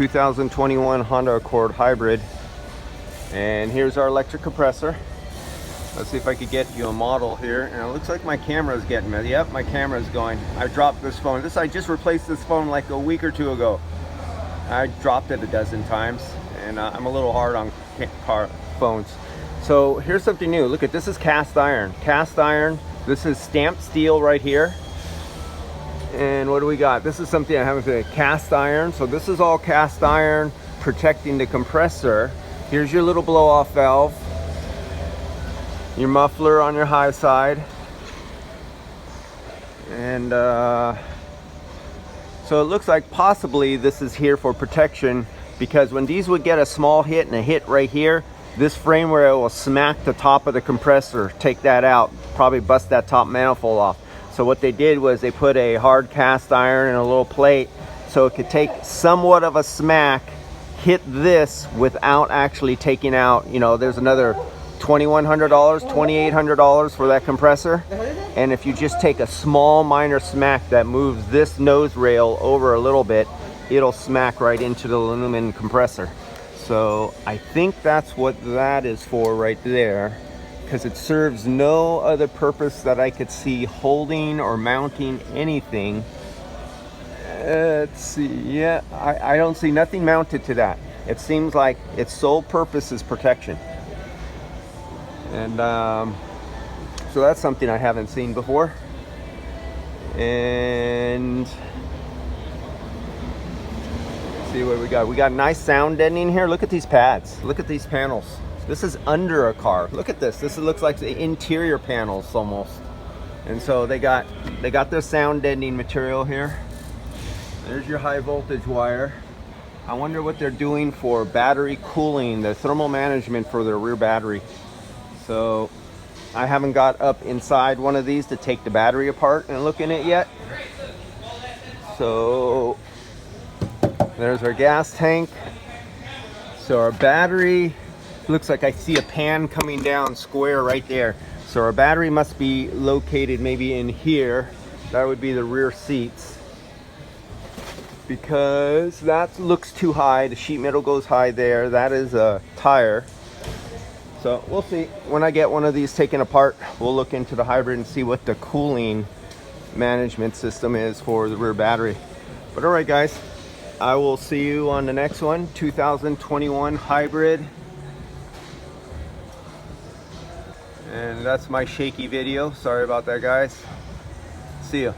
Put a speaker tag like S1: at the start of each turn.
S1: 2021 Honda Accord Hybrid. And here's our electric compressor. Let's see if I could get you a model here. And it looks like my camera's getting me. Yep, my camera's going. I dropped this phone. I just replaced this phone like a week or two ago. I dropped it a dozen times, and I'm a little hard on car phones. So here's something new. Look at this, is cast iron. Cast iron. This is stamped steel right here. And what do we got? This is something I haven't said. Cast iron. So this is all cast iron protecting the compressor. Here's your little blow-off valve. Your muffler on your high side. And so it looks like possibly this is here for protection, because when these would get a small hit and a hit right here, this frame rail will smack the top of the compressor, take that out, probably bust that top manifold off. So what they did was they put a hard cast iron and a little plate so it could take somewhat of a smack, hit this without actually taking out, you know, there's another $2,100, $2,800 for that compressor. And if you just take a small minor smack that moves this nose rail over a little bit, it'll smack right into the aluminum compressor. So I think that's what that is for right there, because it serves no other purpose that I could see holding or mounting anything. Let's see, yeah, I don't see nothing mounted to that. It seems like its sole purpose is protection. And so that's something I haven't seen before. And let's see what we got. We got nice sound deadening here. Look at these pads. Look at these panels. This is under a car. Look at this. This looks like the interior panels almost. And so they got their sound deadening material here. There's your high voltage wire. I wonder what they're doing for battery cooling, the thermal management for their rear battery. So I haven't got up inside one of these to take the battery apart and look in it yet. So there's our gas tank. So our battery, looks like I see a pan coming down square right there. So our battery must be located maybe in here. That would be the rear seats, because that looks too high. The sheet metal goes high there. That is a tire. So we'll see. When I get one of these taken apart, we'll look into the hybrid and see what the cooling management system is for the rear battery. But all right, guys, I will see you on the next one. 2021 hybrid. And that's my shaky video. Sorry about that, guys. See ya.